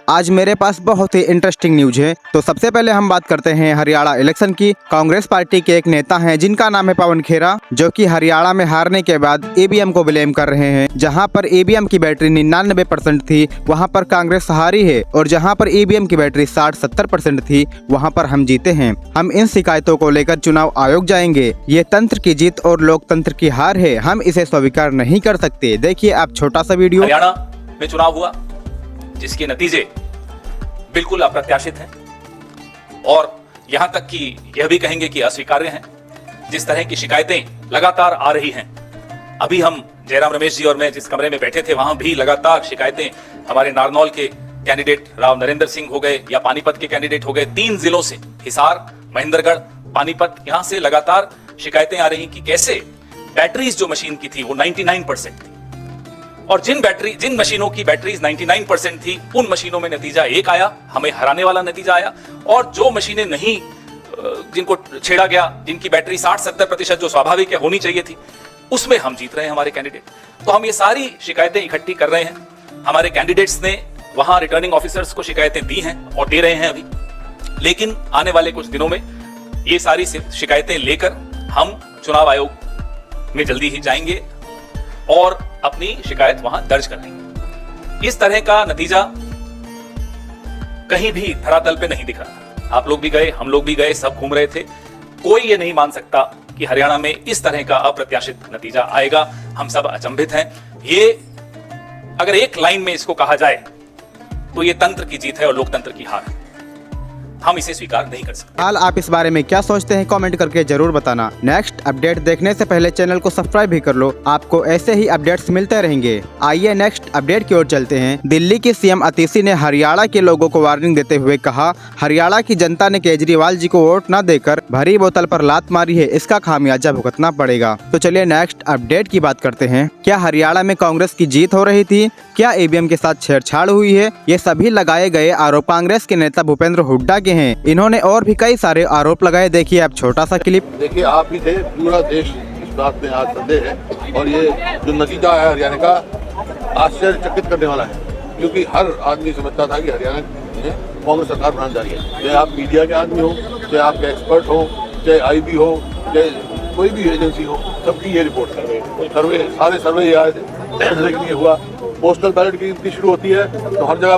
आज मेरे पास बहुत ही इंटरेस्टिंग न्यूज है। तो सबसे पहले हम बात करते हैं हरियाणा इलेक्शन की। कांग्रेस पार्टी के एक नेता हैं जिनका नाम है पवन खेरा, जो कि हरियाणा में हारने के बाद ईवीएम को ब्लेम कर रहे हैं। जहां पर ईवीएम की बैटरी 99% थी वहां पर कांग्रेस हारी है, और जहां पर ईवीएम की बैटरी 60-70% थी वहां पर हम जीते हैं। हम इन शिकायतों को लेकर चुनाव आयोग जाएंगे। ये तंत्र की जीत और लोकतंत्र की हार है, हम इसे स्वीकार नहीं कर सकते। देखिए आप छोटा सा वीडियो। हरियाणा में चुनाव हुआ जिसके नतीजे बिल्कुल अप्रत्याशित हैं और यहां तक कि यह भी कहेंगे कि अस्वीकार्य हैं। जिस तरह की शिकायतें लगातार आ रही हैं, अभी हम जयराम रमेश जी और मैं जिस कमरे में बैठे थे वहां भी लगातार शिकायतें हमारे नारनौल के कैंडिडेट राव नरेंद्र सिंह हो गए या पानीपत के कैंडिडेट हो गए, 3 जिलों से हिसार, महेंद्रगढ़, पानीपत, यहां से लगातार शिकायतें आ रही कि कैसे बैटरीज जो मशीन की थी वो 99% थी, और जिन मशीनों की बैटरीज 99% थी उन मशीनों में नतीजा एक आया, हमें हराने वाला नतीजा आया, और जो मशीनें नहीं, जिनको छेड़ा गया, जिनकी बैटरी 60-70% जो स्वाभाविक है होनी चाहिए थी, उसमें हम जीत रहे हैं हमारे कैंडिडेट। तो हम ये सारी शिकायतें इकट्ठी कर रहे हैं। हमारे कैंडिडेट्स ने वहां रिटर्निंग ऑफिसर्स को शिकायतें दी हैं और दे रहे हैं अभी, लेकिन आने वाले कुछ दिनों में ये सारी शिकायतें लेकर हम चुनाव आयोग में जल्दी ही जाएंगे और अपनी शिकायत वहां दर्ज कराएंगे। इस तरह का नतीजा कहीं भी धरातल पे नहीं दिख रहा। आप लोग भी गए, हम लोग भी गए, सब घूम रहे थे। कोई ये नहीं मान सकता कि हरियाणा में इस तरह का अप्रत्याशित नतीजा आएगा। हम सब अचंभित हैं। ये अगर एक लाइन में इसको कहा जाए तो ये तंत्र की जीत है और लोकतंत्र की हार है। हम इसे स्वीकार नहीं कर सकते। हाल आप इस बारे में क्या सोचते हैं कमेंट करके जरूर बताना। नेक्स्ट अपडेट देखने से पहले चैनल को सब्सक्राइब भी कर लो, आपको ऐसे ही अपडेट्स मिलते रहेंगे। आइए नेक्स्ट अपडेट की ओर चलते हैं। दिल्ली की सीएम अतिशी ने हरियाणा के लोगों को वार्निंग देते हुए कहा, हरियाणा की जनता ने केजरीवाल जी को वोट न देकर भरी बोतल पर लात मारी है, इसका खामियाजा भुगतना पड़ेगा। तो चलिए नेक्स्ट अपडेट की बात करते हैं। क्या हरियाणा में कांग्रेस की जीत हो रही थी? क्या ईवीएम के साथ छेड़छाड़ हुई है? ये सभी लगाए गए आरोप कांग्रेस के नेता भूपेंद्र हुड्डा के हैं। इन्होंने और भी कई सारे आरोप लगाए। देखिए आप छोटा सा क्लिप। देखिए आप ही थे, पूरा देश इस बात में आज संदेह है, और ये जो नतीजा है हरियाणा का आश्चर्यचकित करने वाला है, क्योंकि हर आदमी समझता था कि हरियाणा में कांग्रेस सरकार बनाने जा रही है। चाहे आप मीडिया के आदमी हो, चाहे आपके एक्सपर्ट हो, चाहे IB हो, चाहे कोई भी एजेंसी हो, सबकी ये रिपोर्ट सर्वे सारे सर्वे आए थे। लेकिन ये हुआ, पोस्टल बैलेट की गिनती शुरू होती है तो हर जगह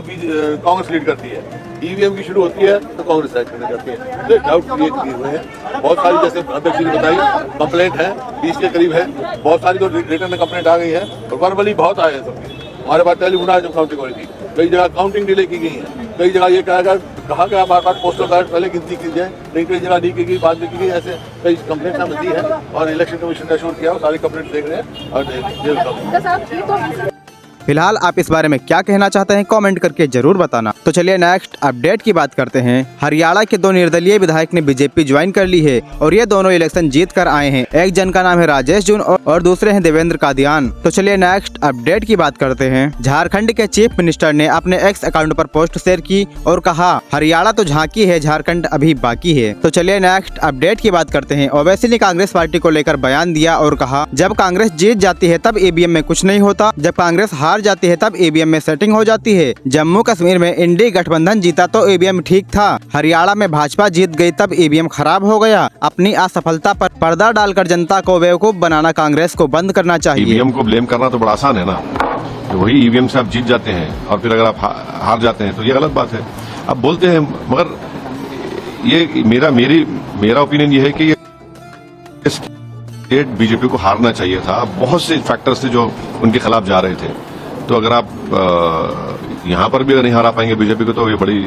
कांग्रेस लीड करती है, ईवीएम की शुरू होती है तो कांग्रेस साइड करने जाती है। तो डाउट क्रिएट किए हुए हैं बहुत सारी, जैसे अध्यक्ष जी ने बताई कंप्लेंट है 20 के करीब है। बहुत सारी तो रिटर्न में कंप्लेंट आ गई है और वर्बली बहुत आए हैं सबके। हमारे पास टेलीफोन आया जब काउंटिंग हो रही थी, कई जगह काउंटिंग डिले की गई है, कई जगह ये कहा गया हमारे पास पोस्टल बैलेट पहले गिनती की जाए, नहीं कई जगह नहीं की गई, बाद में की गई। ऐसे कई कंप्लेंट हमें दी है और इलेक्शन कमीशन ने अश्योर किया और सारी कंप्लेंट देख रहे हैं और फिलहाल आप इस बारे में क्या कहना चाहते हैं कमेंट करके जरूर बताना। तो चलिए नेक्स्ट अपडेट की बात करते हैं। हरियाणा के 2 निर्दलीय विधायक ने बीजेपी ज्वाइन कर ली है और ये दोनों इलेक्शन जीत कर आए हैं। एक जन का नाम है राजेश जून और दूसरे हैं देवेंद्र कादियान। तो चलिए नेक्स्ट अपडेट की बात करते हैं। झारखंड के चीफ मिनिस्टर ने अपने एक्स अकाउंट पर पोस्ट शेयर की और कहा, हरियाणा तो झांकी है, झारखंड अभी बाकी है। तो चलिए नेक्स्ट अपडेट की बात करते हैं। ओवैसी ने कांग्रेस पार्टी को लेकर बयान दिया और कहा, जब कांग्रेस जीत जाती है तब ईवीएम में कुछ नहीं होता, जब कांग्रेस हार जाती है तब ईवीएम में सेटिंग हो जाती है। जम्मू कश्मीर में इंडी गठबंधन जीता तो ईवीएम ठीक था, हरियाणा में भाजपा जीत गई तब ईवीएम खराब हो गया। अपनी असफलता पर पर्दा डालकर जनता को बेवकूफ बनाना कांग्रेस को बंद करना चाहिए। ईवीएम को ब्लेम करना तो बड़ा आसान है ना, वही ईवीएम से आप जीत जाते हैं और फिर अगर आप हार जाते हैं तो ये गलत बात है। आप बोलते हैं, मगर ये मेरा ओपिनियन ये है कि स्टेट बीजेपी को हारना चाहिए था। बहुत से फैक्टर्स थे जो उनके खिलाफ जा रहे थे, तो अगर आप यहाँ पर भी अगर नहीं हरा पाएंगे बीजेपी को तो ये बड़ी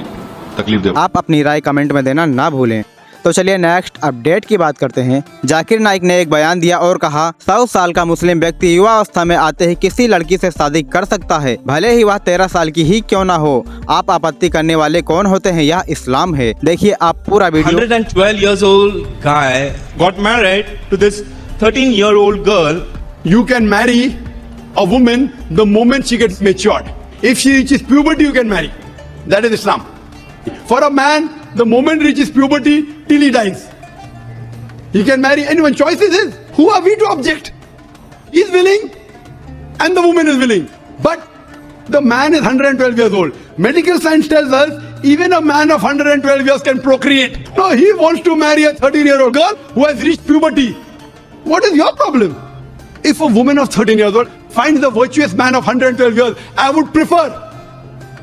तकलीफ दे। आप अपनी राय कमेंट में देना ना भूलें। तो चलिए नेक्स्ट अपडेट की बात करते हैं। जाकिर नाइक ने एक बयान दिया और कहा, 100 साल का मुस्लिम व्यक्ति युवा अवस्था में आते ही किसी लड़की से शादी कर सकता है, भले ही वह 13 साल की ही क्यों ना हो। आप आपत्ति करने वाले कौन होते हैं? यह इस्लाम है। देखिए आप पूरा video. 112 years old guy got married to this 13-year-old girl. You can marry a woman the moment she gets matured. If she reaches puberty, you can marry. That is Islam. For a man, the moment reaches puberty till he dies, he can marry anyone. Choice is his. Who are we to object? He's willing and the woman is willing. But the man is 112 years old. Medical science tells us even a man of 112 years can procreate. No, he wants to marry a 13-year-old girl who has reached puberty. What is your problem? If a woman of 13 years old finds a virtuous man of 112 years, I would prefer.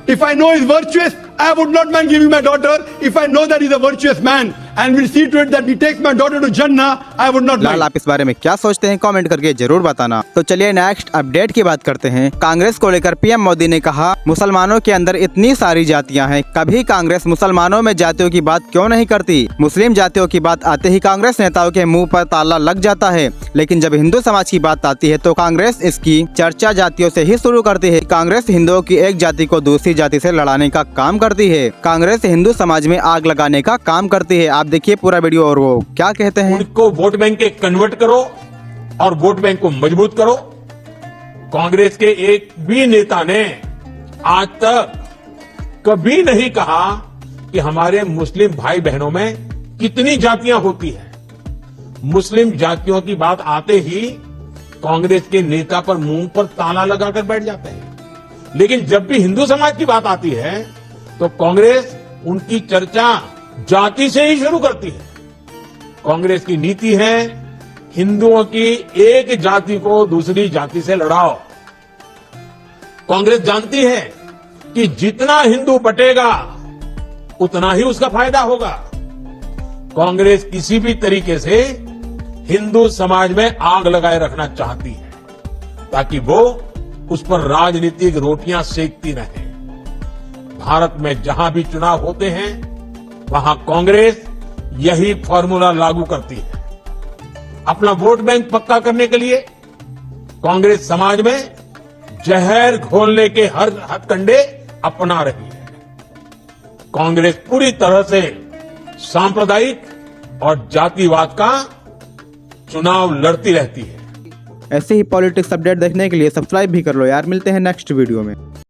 If I know he's virtuous, I would not mind giving my daughter. If I know that he's a virtuous man and will see to it that he takes my daughter to Jannah, I would not Lal, mind. आप इस बारे में क्या सोचते हैं comment करके जरूर बताना। तो चलिए नेक्स्ट अपडेट की बात करते हैं। कांग्रेस को लेकर पीएम मोदी ने कहा, मुसलमानों के अंदर इतनी सारी जातियां हैं, कभी कांग्रेस मुसलमानों में जातियों की बात क्यों नहीं करती? मुस्लिम जातियों की बात आते ही कांग्रेस नेताओं के मुंह पर ताला लग जाता है, लेकिन जब हिंदू समाज की बात आती है तो कांग्रेस इसकी चर्चा जातियों से ही शुरू करती है। कांग्रेस हिंदुओं की एक जाति को दूसरी जाति से लड़ाने का काम करती है। कांग्रेस हिंदू समाज में आग लगाने का काम करती है। आप देखिए पूरा वीडियो और वो क्या कहते हैं। उनको वोट बैंक के कन्वर्ट करो और वोट बैंक को मजबूत करो। कांग्रेस के एक भी नेता ने आज तक कभी नहीं कहा कि हमारे मुस्लिम भाई बहनों में कितनी जातियां होती हैं। मुस्लिम जातियों की बात आते ही कांग्रेस के नेता पर मुंह पर ताला लगाकर बैठ जाते हैं। लेकिन जब भी हिंदू समाज की बात आती है तो कांग्रेस उनकी चर्चा जाति से ही शुरू करती है। कांग्रेस की नीति है हिंदुओं की एक जाति को दूसरी जाति से लड़ाओ। कांग्रेस जानती है कि जितना हिंदू बटेगा उतना ही उसका फायदा होगा। कांग्रेस किसी भी तरीके से हिंदू समाज में आग लगाए रखना चाहती है ताकि वो उस पर राजनीतिक रोटियां सेकती रहे। भारत में जहां भी चुनाव होते हैं वहां कांग्रेस यही फॉर्मूला लागू करती है। अपना वोट बैंक पक्का करने के लिए कांग्रेस समाज में जहर घोलने के हर हथकंडे अपना रही है। कांग्रेस पूरी तरह से सांप्रदायिक और जातिवाद का चुनाव लड़ती रहती है। ऐसे ही पॉलिटिक्स अपडेट देखने के लिए सब्सक्राइब भी कर लो यार। मिलते हैं नेक्स्ट वीडियो में।